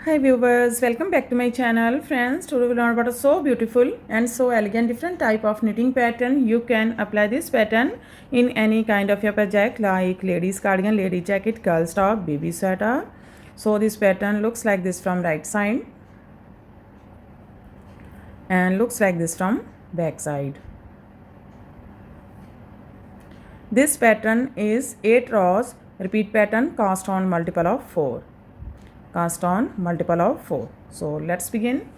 Hi viewers, welcome back to my channel. Friends, today we learn about a so beautiful and so elegant different type of knitting pattern. You can apply this pattern in any kind of your project like ladies cardigan, lady jacket, girls top, baby sweater. So this pattern looks like this from right side and looks like this from back side. This pattern is 8 rows repeat pattern cast on multiple of 4. Cast on multiple of 4. So let's begin.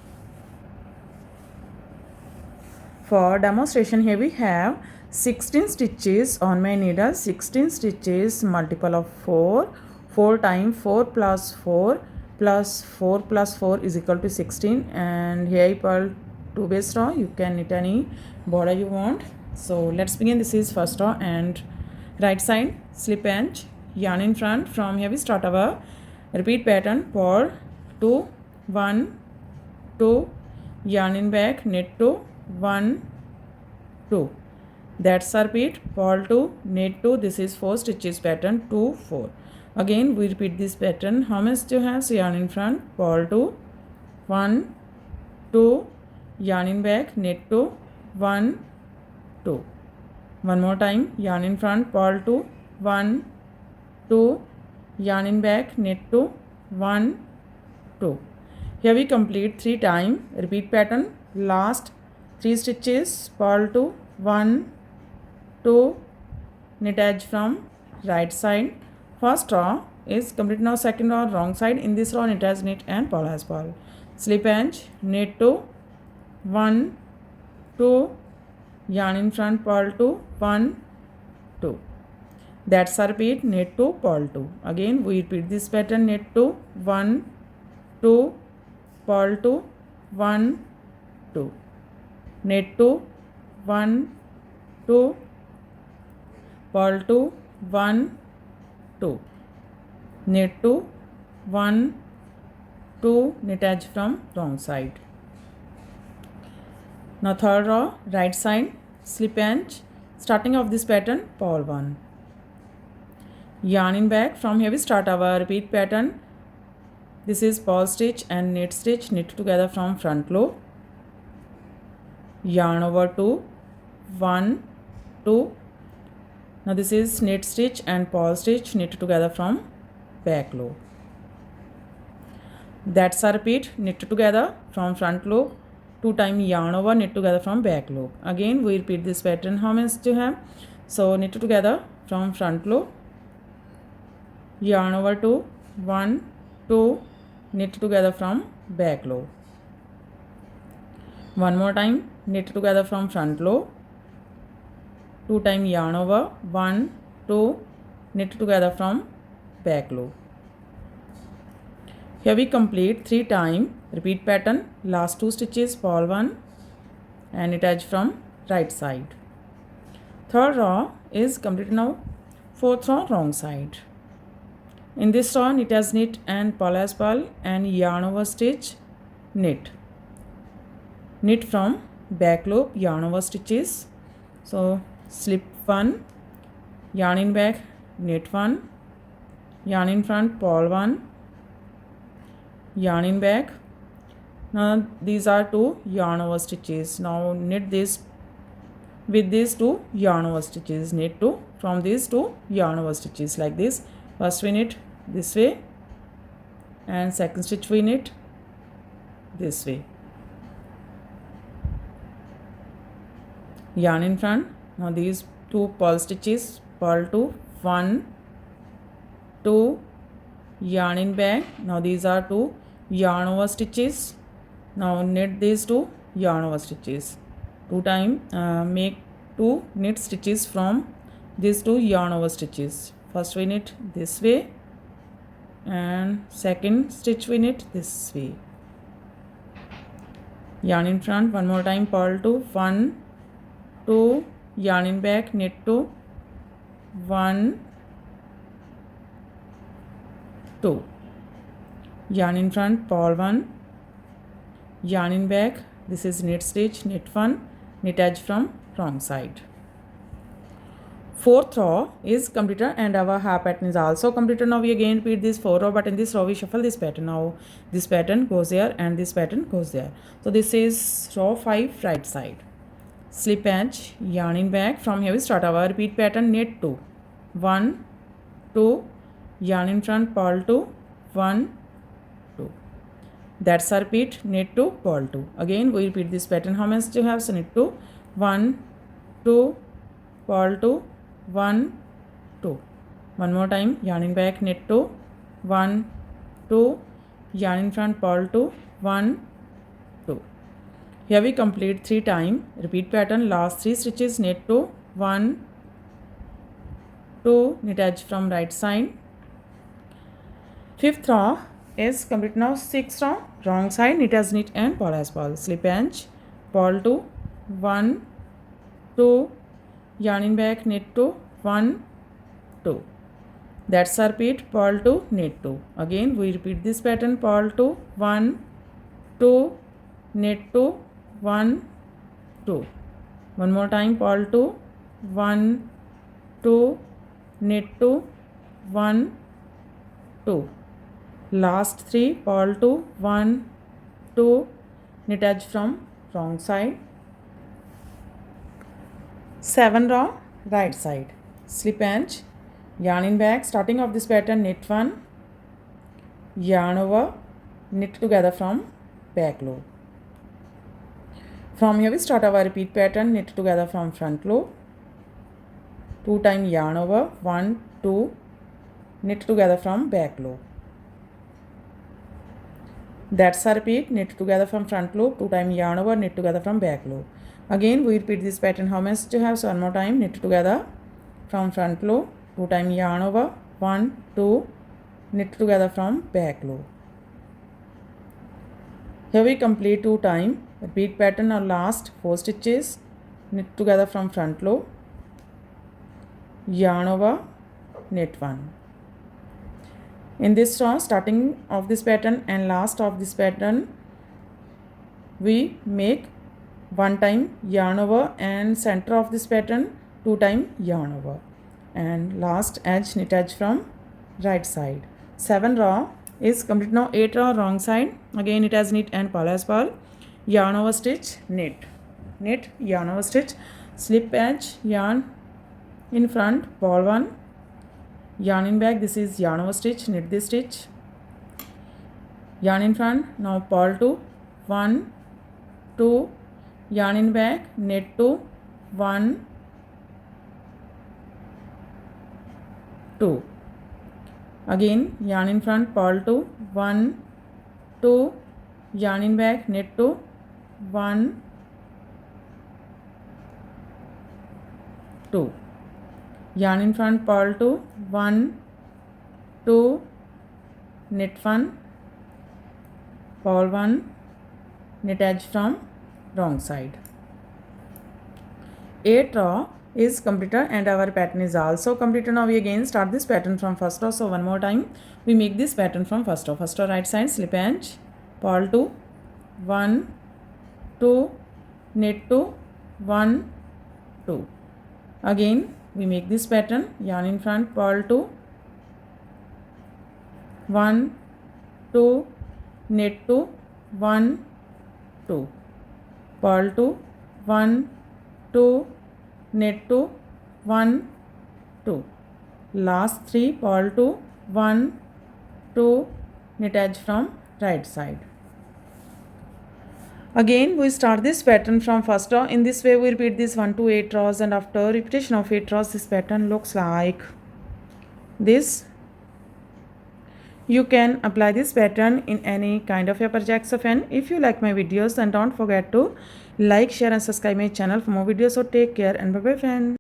For demonstration, here we have 16 stitches on my needle. 16 stitches multiple of 4. 4 times 4 plus 4 plus 4 plus 4 is equal to 16. And here I purl 2 base row. You can knit any border you want. So let's begin. This is first row and right side slip edge, yarn in front. From here we start our repeat pattern. Purl 2, 1, 2, yarn in back, knit 2, 1, 2. That's our repeat. Purl 2, knit 2. This is 4 stitches pattern 2, 4. Again we repeat this pattern. How much do you have? So yarn in front, purl 2, 1, 2, yarn in back, knit 2, 1, 2. One more time, yarn in front, purl 2, 1, 2, yarn in back, knit 2, 1, 2. Here we complete 3 times repeat pattern. Last 3 stitches, purl 2, 1, 2, knit edge from right side. First row is complete. Now second row wrong side. In this row knit as knit and purl as purl. Slip edge, knit 2, 1, 2, yarn in front, purl 2, 1, 2. That's our repeat. Knit 2, purl 2. Again we repeat this pattern. Knit 2, 1, 2, purl 2, 1, 2. Knit 2, 1, 2, purl 2, 1, 2. Knit 2, 1, 2, knit edge from wrong side. Now third row right side slip edge, starting of this pattern, purl 1, yarn in back. From here we start our repeat pattern. This is purl stitch and knit stitch, knit together from front loop, yarn over 2, 1, 2. Now this is knit stitch and purl stitch, knit together from back loop. That's our repeat. Knit together from front loop, 2 times yarn over, knit together from back loop. Again we repeat this pattern. How many do you have? So knit together from front loop, yarn over 2, 1, 2, knit together from back loop. One more time, knit together from front loop, 2 times yarn over, 1, 2, knit together from back loop. Here we complete 3 times repeat pattern. Last 2 stitches, purl 1 and knit edge from right side. Third row is complete now. Fourth row wrong side. In this row knit as knit and purl as purl and yarn over stitch, knit. Knit from back loop, yarn over stitches. So slip 1, yarn in back, knit 1, yarn in front, purl 1, yarn in back. Now these are 2 yarn over stitches. Now knit this with these 2 yarn over stitches, knit 2 from these 2 yarn over stitches like this. First we knit this way and second stitch we knit this way. Yarn in front. Now these 2 purl stitches, purl 2, 1, 2, yarn in back. Now these are 2 yarn over stitches. Now knit these 2 yarn over stitches. 2 times make 2 knit stitches from these 2 yarn over stitches. First we knit this way and second stitch we knit this way. Yarn in front, one more time, purl 2, 1, 2, yarn in back, knit 2, 1, 2. Yarn in front, purl 1, yarn in back. This is knit stitch, knit 1, knit edge from wrong side. Fourth row is completed and our half pattern is also completed. Now we again repeat this 4 row, but in this row we shuffle this pattern. Now this pattern goes there and this pattern goes there. So this is row 5 right side. Slip edge, yarn in back. From here we start our repeat pattern, knit 2, 1, 2, yarn in front, purl 2, 1, 2. That's our repeat, knit 2, purl 2. Again we repeat this pattern. How many do you have? So knit 2, 1, 2, purl 2, 1, 2. One more time, yarn in back, knit 2, 1, 2, yarn in front, purl 2, 1, 2. Here we complete 3 times. Repeat pattern, last 3 stitches, knit 2, 1, 2, knit edge from right side. 5th row is complete. Now 6th row, wrong side, knit as knit and purl as purl. Slip edge, purl 2, 1, 2, yarn in back, knit 2, 1, 2. That's our repeat, purl 2, knit 2. Again we repeat this pattern, purl 2, 1, 2, knit 2, 1, 2. One more time, purl 2, 1, 2, knit 2, 1, 2. Last 3, purl 2, 1, 2, knit edge from wrong side. 7 row right side. Slip edge, yarn in back. Starting of this pattern, knit 1, yarn over, knit together from back loop. From here we start our repeat pattern, knit together from front loop. 2 times yarn over, 1, 2, knit together from back loop. That's our repeat, knit together from front loop, 2 times yarn over, knit together from back loop. Again we repeat this pattern. How many do you have? So one more time, knit together from front loop, 2 times yarn over, 1, 2, knit together from back loop. Here we complete 2 times. Repeat pattern or last 4 stitches, knit together from front loop, yarn over, knit 1. In this row, starting of this pattern and last of this pattern, we make 1 time yarn over and center of this pattern 2 times yarn over and last edge knit edge from right side. 7 row is complete. Now 8 row wrong side. Again it has knit and purl as purl. Yarn over stitch, knit, knit, yarn over stitch, slip edge, yarn in front, purl 1, yarn in back. This is yarn over stitch, knit this stitch, yarn in front. Now purl 2, 1, 2, yarn in back, knit 2, 1, 2. Again yarn in front, purl 2, 1, 2, yarn in back, knit 2, 1, 2. Yarn in front, purl 2, 1, 2, knit 1, purl 1, knit edge from wrong side. 8 row is completed and our pattern is also completed. Now we again start this pattern from first row. So one more time we make this pattern from first row. First row right side, slip edge, purl 2, 1, 2, knit 2, 1, 2. Again we make this pattern, yarn in front, purl 2, 1, 2, knit 2, 1, 2, purl 2, 1, 2, knit 2, 1, 2. Last 3, purl 2, 1, 2, knit edge from right side. Again we start this pattern from first row. In this way we repeat this 1 to 8 rows and after repetition of 8 rows this pattern looks like this. You can apply this pattern in any kind of your projects of and if you like my videos then don't forget to like, share and subscribe my channel for more videos. So take care and bye bye friends.